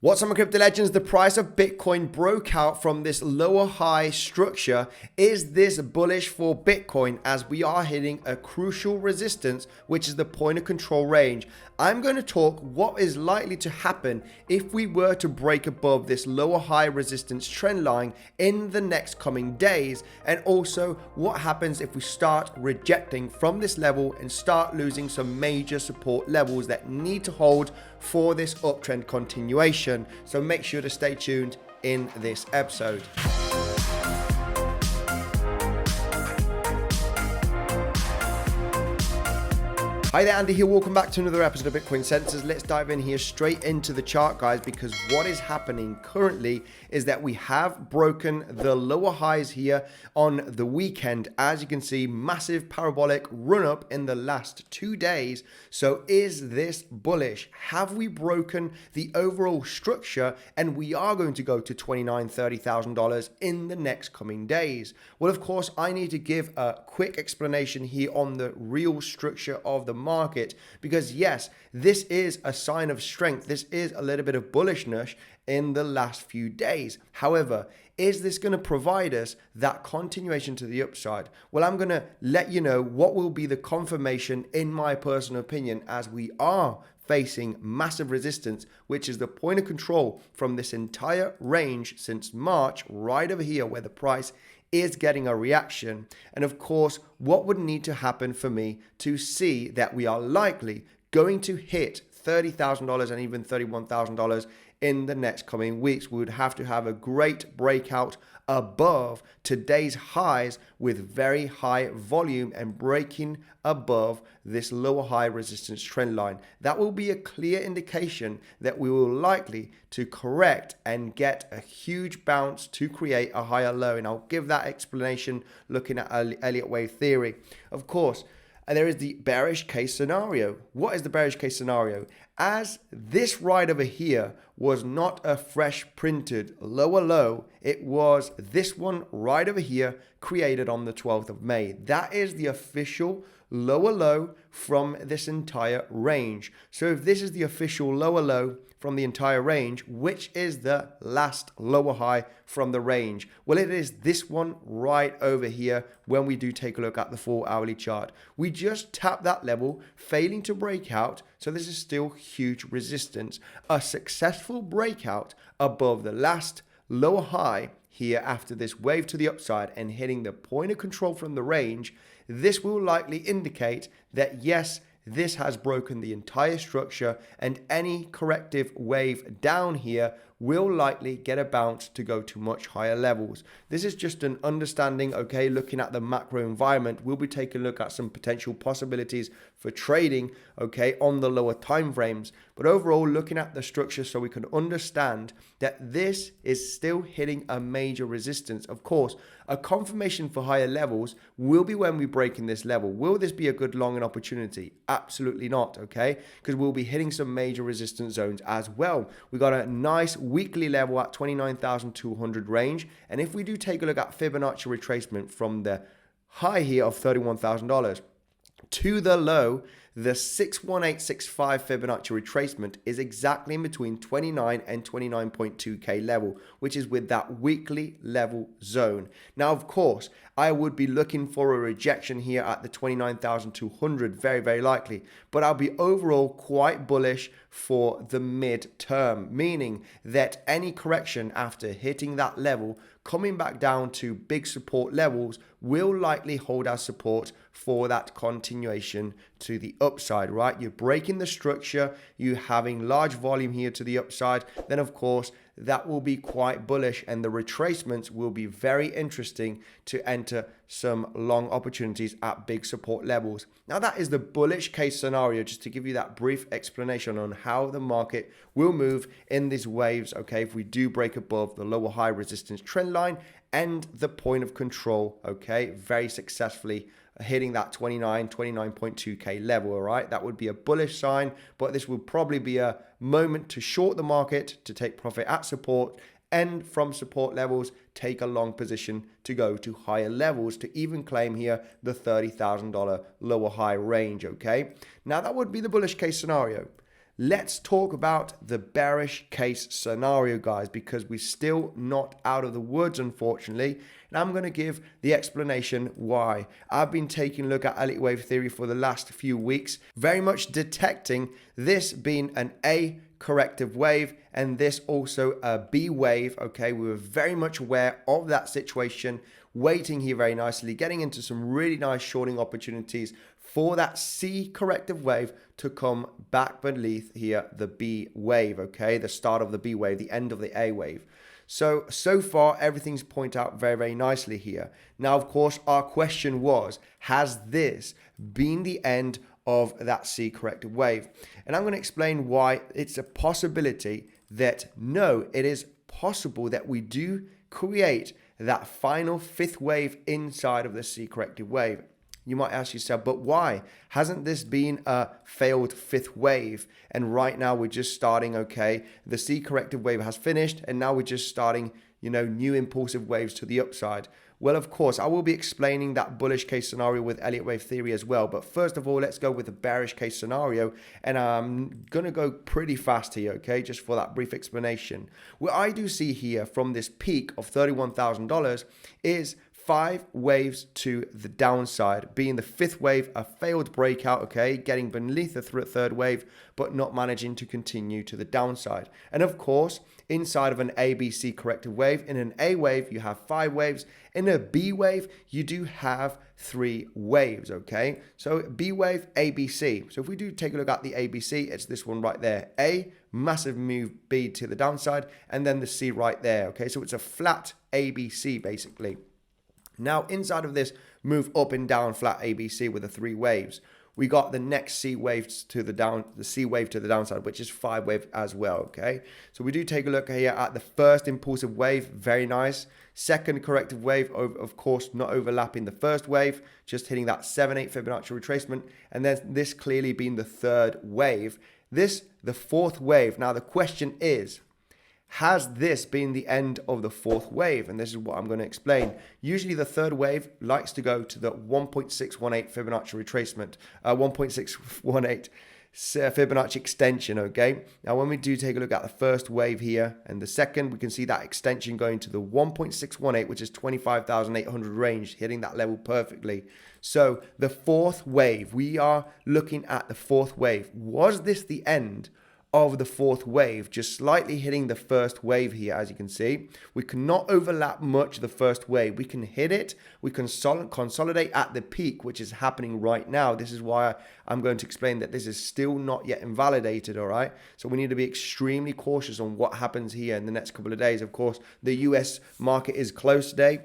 What's up, my crypto legends? The price of Bitcoin broke out from this lower high structure. Is this bullish for Bitcoin as we are hitting a crucial resistance, which is the point of control range? I'm going to talk what is likely to happen if we were to break above this lower high resistance trend line in the next coming days, and also what happens if we start rejecting from this level and start losing some major support levels that need to hold for this uptrend continuation. So make sure to stay tuned in this episode. Hi there, Andy here. Welcome back to another episode of Bitcoinsensus. Let's dive in here straight into the chart, guys, because what is happening currently is that we have broken the lower highs here on the weekend. As you can see, massive parabolic run up in the last 2 days. So is this bullish? Have we broken the overall structure and we are going to go to $29,000, $30,000 in the next coming days? Well, of course, I need to give a quick explanation here on the real structure of the market, because yes, this is a sign of strength. This is a little bit of bullishness in the last few days. However, is this going to provide us that continuation to the upside? Well, I'm going to let you know what will be the confirmation in my personal opinion, as we are facing massive resistance, which is the point of control from this entire range since March, right over here where the price is getting a reaction. And of course, what would need to happen for me to see that we are likely going to hit $30,000 and even $31,000 in the next coming weeks? We would have to have a great breakout above today's highs with very high volume and breaking above this lower high resistance trend line. That will be a clear indication that we will likely to correct and get a huge bounce to create a higher low. And I'll give that explanation looking at Elliott wave theory. Of course, there is the bearish case scenario. What is the bearish case scenario? As this right over here was not a fresh printed lower low, it was this one right over here created on the 12th of May. That is the official lower low from this entire range. So if this is the official lower low from the entire range, which is the last lower high from the range? Well, it is this one right over here when we do take a look at the 4-hourly chart. We just tapped that level, failing to break out. So this is still huge resistance. A successful breakout above the last lower high here after this wave to the upside and hitting the point of control from the range, this will likely indicate that yes, this has broken the entire structure, and any corrective wave down here will likely get a bounce to go to much higher levels. This is just an understanding, okay, looking at the macro environment. We'll be taking a look at some potential possibilities for trading, okay, on the lower time frames. But overall, looking at the structure so we can understand that this is still hitting a major resistance. Of course, a confirmation for higher levels will be when we break in this level. Will this be a good long and opportunity? Absolutely not, okay? Because we'll be hitting some major resistance zones as well. We got a nice weekly level at 29,200 range. And if we do take a look at Fibonacci retracement from the high here of $31,000 to the low, the 61865 Fibonacci retracement is exactly in between 29 and 29.2k level, which is with that weekly level zone. Now, of course, I would be looking for a rejection here at the 29,200, very likely, but I'll be overall quite bullish for the mid-term, meaning that any correction after hitting that level, coming back down to big support levels, will likely hold our support for that continuation to the upside, right? You're breaking the structure, you're having large volume here to the upside, then of course that will be quite bullish, and the retracements will be very interesting to enter some long opportunities at big support levels. Now, that is the bullish case scenario, just to give you that brief explanation on how the market will move in these waves, okay, if we do break above the lower high resistance trend line and the point of control, okay, very successfully hitting that 29.2k level. All right, that would be a bullish sign, but this will probably be a moment to short the market, to take profit at support, and from support levels take a long position to go to higher levels to even claim here the $30,000 lower high range. Okay, now that would be the bullish case scenario. let's talk about the bearish case scenario, guys, because we're still not out of the woods, unfortunately. And I'm going to give the explanation why. I've been taking a look at Elliott wave theory for the last few weeks, very much detecting this being an A corrective wave and this also a B wave. Okay, we were very much aware of that situation, waiting here very nicely, getting into some really nice shorting opportunities for that C corrective wave to come back beneath here the B wave. Okay, the start of the B wave, the end of the A wave. So far, everything's pointed out very, very nicely here. Now, of course, our question was, has this been the end of that C corrective wave? And I'm going to explain why it's a possibility that no, it is possible that we do create that final fifth wave inside of the C corrective wave. You might ask yourself, but why? Hasn't this been a failed fifth wave? And right now we're just starting, okay, the C corrective wave has finished and now we're just starting, new impulsive waves to the upside. Well, of course, I will be explaining that bullish case scenario with Elliott wave theory as well. But first of all, let's go with the bearish case scenario. And I'm going to go pretty fast here, okay, just for that brief explanation. What I do see here from this peak of $31,000 is 5 waves to the downside, being the fifth wave a failed breakout, okay, getting beneath the third wave, but not managing to continue to the downside. And of course, inside of an ABC corrective wave, in an A wave, you have 5 waves. In a B wave, you do have 3 waves, okay? So B wave, ABC. So if we do take a look at the ABC, it's this one right there. A, massive move, B to the downside, and then the C right there, okay? So it's a flat ABC, basically. Now, inside of this move up and down flat ABC with the 3 waves, we got the next C wave to the C wave to the downside, which is 5 wave as well, okay? So we do take a look here at the first impulsive wave, very nice. Second corrective wave, of course, not overlapping the first wave, just hitting that 7-8 Fibonacci retracement, and then this clearly being the third wave. This, the fourth wave. Now, the question is, has this been the end of the fourth wave? And this is what I'm going to explain. Usually the third wave likes to go to the 1.618 Fibonacci retracement, 1.618 Fibonacci extension, okay? Now, when we do take a look at the first wave here and the second, we can see that extension going to the 1.618, which is 25,800 range, hitting that level perfectly. So the fourth wave, we are looking at the fourth wave. Was this the end of the fourth wave, just slightly hitting the first wave here? As you can see, we cannot overlap much the first wave. We can hit it, we can consolidate at the peak, which is happening right now. This is why I'm going to explain that this is still not yet invalidated, all right? So we need to be extremely cautious on what happens here in the next couple of days. Of course, the US market is closed today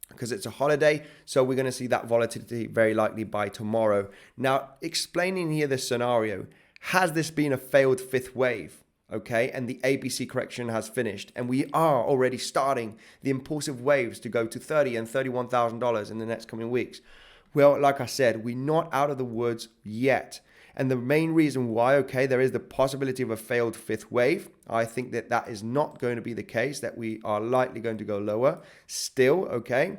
because it's a holiday, so we're going to see that volatility very likely by tomorrow. Now, explaining here the scenario, has this been a failed fifth wave? Okay, and the ABC correction has finished, and we are already starting the impulsive waves to go to $30,000 and $31,000 in the next coming weeks. Well, like I said, we're not out of the woods yet. And the main reason why, okay, there is the possibility of a failed fifth wave. I think that that is not going to be the case, that we are likely going to go lower still, okay?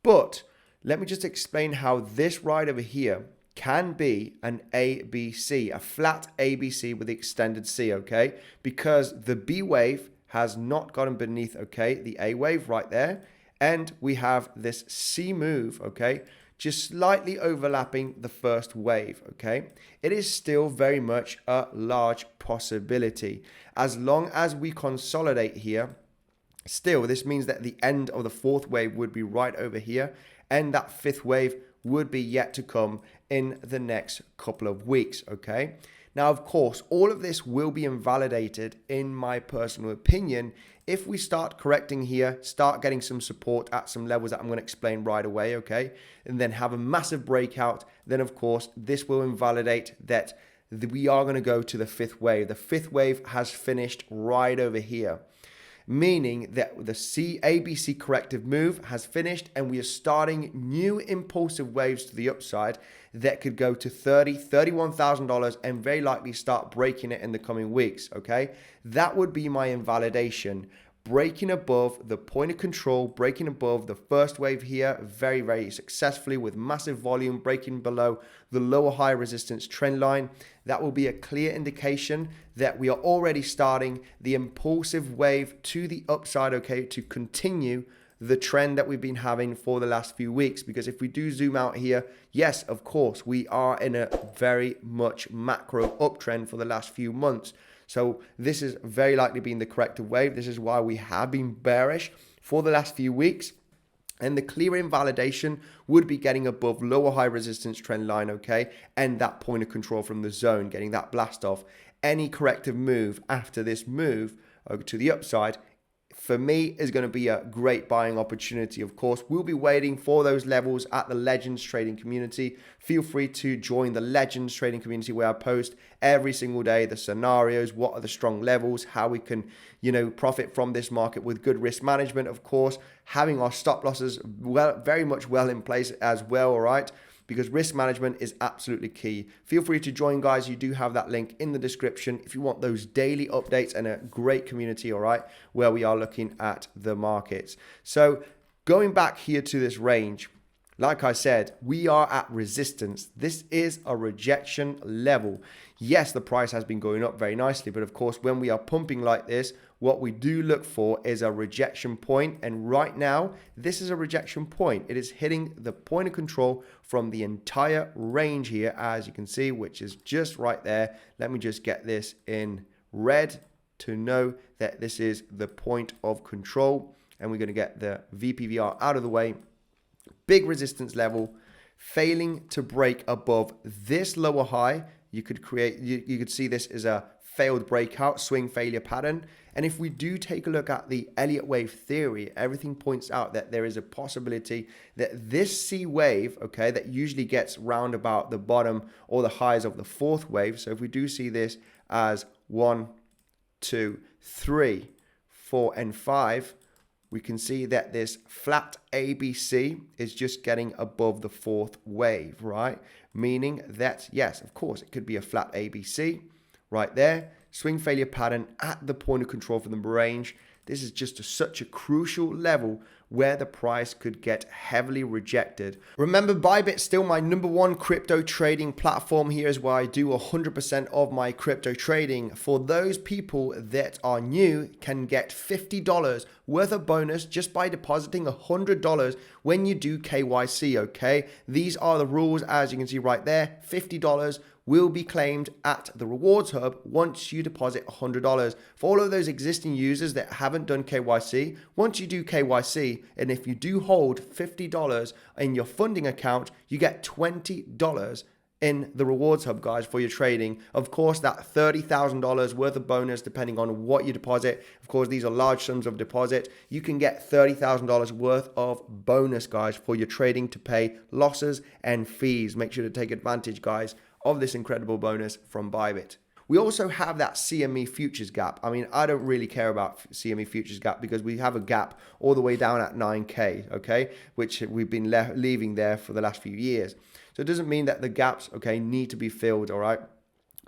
But let me just explain how this right over here can be an ABC, a flat ABC with the extended C, okay? Because the B wave has not gotten beneath, okay, the A wave right there. And we have this C move, okay, just slightly overlapping the first wave, okay? It is still very much a large possibility. As long as we consolidate here, still, this means that the end of the fourth wave would be right over here, and that fifth wave would be yet to come in the next couple of weeks, okay? Now, of course, all of this will be invalidated, in my personal opinion, if we start correcting here, start getting some support at some levels that I'm going to explain right away, okay? And then have a massive breakout, then of course, this will invalidate that we are going to go to the fifth wave. The fifth wave has finished right over here, meaning that the ABC corrective move has finished and we are starting new impulsive waves to the upside that could go to $30,000, $31,000 and very likely start breaking it in the coming weeks, okay? That would be my invalidation. breaking above the point of control, breaking above the first wave here very, very successfully with massive volume, breaking below the lower high resistance trend line. That will be a clear indication that we are already starting the impulsive wave to the upside, okay, to continue the trend that we've been having for the last few weeks. Because if we do zoom out here, yes, of course, we are in a very much macro uptrend for the last few months. So this is very likely being the corrective wave. This is why we have been bearish for the last few weeks. And the clear invalidation would be getting above lower high resistance trend line, okay? And that point of control from the zone, getting that blast off. Any corrective move after this move over to the upside, for me, is going to be a great buying opportunity. Of course, we'll be waiting for those levels at the Legends trading community. Feel free to join the Legends trading community where I post every single day the scenarios, what are the strong levels, how we can, profit from this market with good risk management. Of course, having our stop losses very much well in place as well, all right? Because risk management is absolutely key. Feel free to join, guys. You do have that link in the description if you want those daily updates and a great community, all right, where we are looking at the markets. So going back here to this range, like I said, we are at resistance. This is a rejection level. Yes, the price has been going up very nicely, but of course, when we are pumping like this, what we do look for is a rejection point. And right now, this is a rejection point. It is hitting the point of control from the entire range here, as you can see, which is just right there. Let me just get this in red to know that this is the point of control. And we're going to get the VPVR out of the way. Big resistance level, failing to break above this lower high. You could see this as a failed breakout, swing failure pattern. And if we do take a look at the Elliott wave theory, everything points out that there is a possibility that this C wave, okay, that usually gets round about the bottom or the highs of the fourth wave. So if we do see this as 1, 2, 3, 4, and 5, we can see that this flat ABC is just getting above the fourth wave, right? Meaning that, yes, of course, it could be a flat ABC right there. Swing failure pattern at the point of control for the range. This is just such a crucial level where the price could get heavily rejected. Remember, Bybit's still my #1 crypto trading platform. Here is where I do 100% of my crypto trading. For those people that are new, can get $50 worth of bonus just by depositing $100 when you do KYC, okay? These are the rules, as you can see right there. $50 will be claimed at the rewards hub once you deposit $100. For all of those existing users that haven't done KYC, once you do KYC, and if you do hold $50 in your funding account, you get $20 in the rewards hub, guys, for your trading. Of course, that $30,000 worth of bonus, depending on what you deposit. Of course, these are large sums of deposit. You can get $30,000 worth of bonus, guys, for your trading to pay losses and fees. Make sure to take advantage, guys, of this incredible bonus from Bybit. We also have that CME futures gap. I mean, I don't really care about CME futures gap because we have a gap all the way down at 9K, okay, which we've been leaving there for the last few years. So it doesn't mean that the gaps, okay, need to be filled, all right?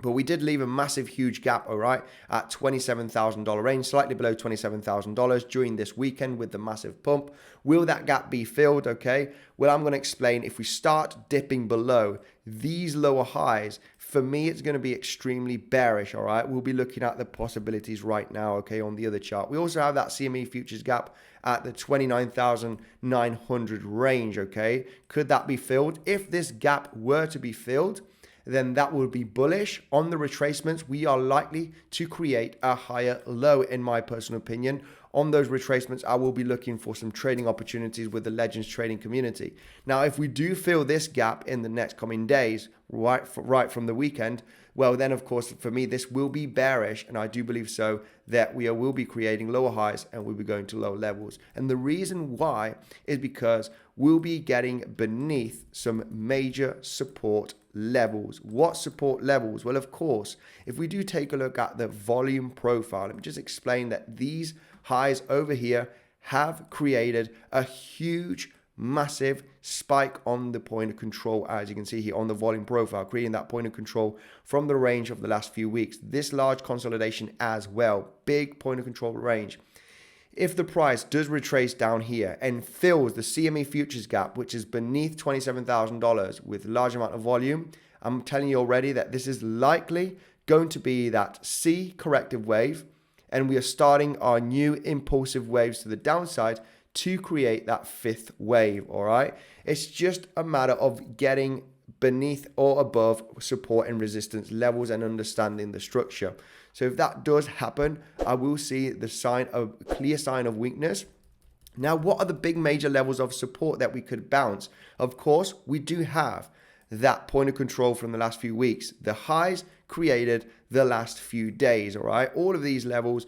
But we did leave a massive, huge gap, all right, at $27,000 range, slightly below $27,000 during this weekend with the massive pump. Will that gap be filled? Okay, well, I'm going to explain. If we start dipping below these lower highs, for me, it's going to be extremely bearish, all right? We'll be looking at the possibilities right now, okay, on the other chart. We also have that CME futures gap at the 29,900 range, okay? Could that be filled? If this gap were to be filled, then that will be bullish. On the retracements, we are likely to create a higher low, in my personal opinion. On those retracements, I will be looking for some trading opportunities with the Legends trading community. Now, if we do fill this gap in the next coming days, right from the weekend, well, then, of course, for me, this will be bearish, and I do believe so, that we will be creating lower highs and we'll be going to lower levels. And the reason why is because we'll be getting beneath some major support levels. What support levels? Well, of course, if we do take a look at the volume profile, let me just explain that these highs over here have created a huge, massive spike on the point of control, as you can see here on the volume profile, creating that point of control from the range of the last few weeks. This large consolidation as well, big point of control range. if the price does retrace down here and fills the CME futures gap, which is beneath $27,000 with large amount of volume, I'm telling you already that this is likely going to be that C corrective wave, and we are starting our new impulsive waves to the downside to create that fifth wave. All right, it's just a matter of getting beneath or above support and resistance levels and understanding the structure. So if that does happen, I will see the clear sign of weakness. Now, what are the big major levels of support that we could bounce? Of course, we do have that point of control from the last few weeks, the highs created the last few days. All right, all of these levels,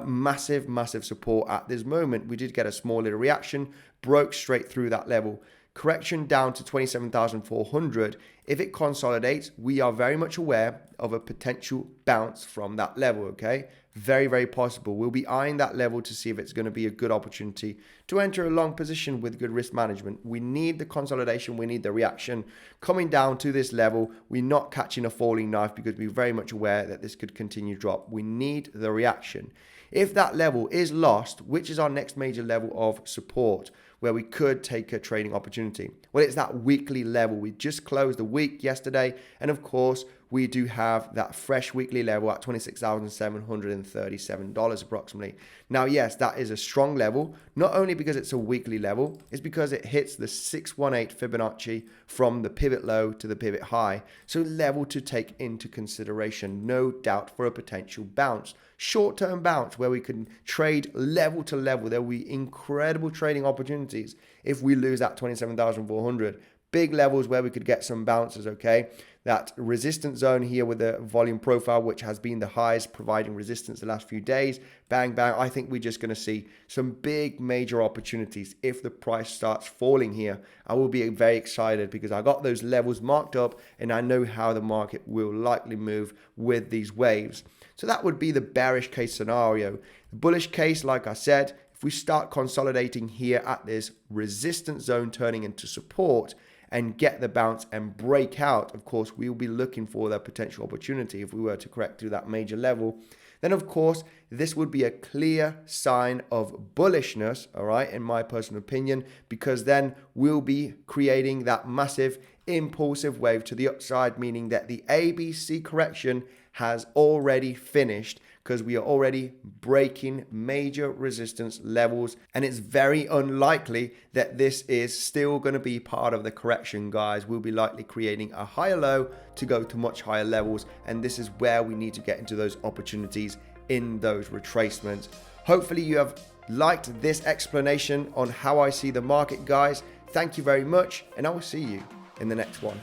massive support at this moment. We did get a small little reaction, broke straight through that level. Correction down to 27,400. If it consolidates, we are very much aware of a potential bounce from that level. Okay, very possible. We'll be eyeing that level to see if it's going to be a good opportunity to enter a long position with good risk management. We need the consolidation, we need the reaction coming down to this level. We're not catching a falling knife because we're very much aware that this could continue to drop. We need the reaction. If that level is lost, which is our next major level of support where we could take a trading opportunity? Well, it's that weekly level. We just closed the week yesterday, and of course, we do have that fresh weekly level at $26,737 approximately. Now, yes, that is a strong level, not only because it's a weekly level, it's because it hits the 618 Fibonacci from the pivot low to the pivot high. So level to take into consideration, no doubt, for a potential bounce. Short-term bounce where we can trade level to level. There will be incredible trading opportunities if we lose that 27,400. Big levels where we could get some bounces, okay? That resistance zone here with the volume profile, which has been the highest, providing resistance the last few days. Bang, bang. I think we're just going to see some big major opportunities if the price starts falling here. I will be very excited because I got those levels marked up and I know how the market will likely move with these waves. So that would be the bearish case scenario. The bullish case, like I said, if we start consolidating here at this resistance zone turning into support and get the bounce and break out, of course, we will be looking for that potential opportunity if we were to correct through that major level. Then, of course, this would be a clear sign of bullishness, all right, in my personal opinion, because then we'll be creating that massive impulsive wave to the upside, meaning that the ABC correction has already finished because we are already breaking major resistance levels, and it's very unlikely that this is still going to be part of the correction, guys. We'll be likely creating a higher low to go to much higher levels, and this is where we need to get into those opportunities in those retracements. Hopefully you have liked this explanation on how I see the market, guys. Thank you very much, and I will see you in the next one.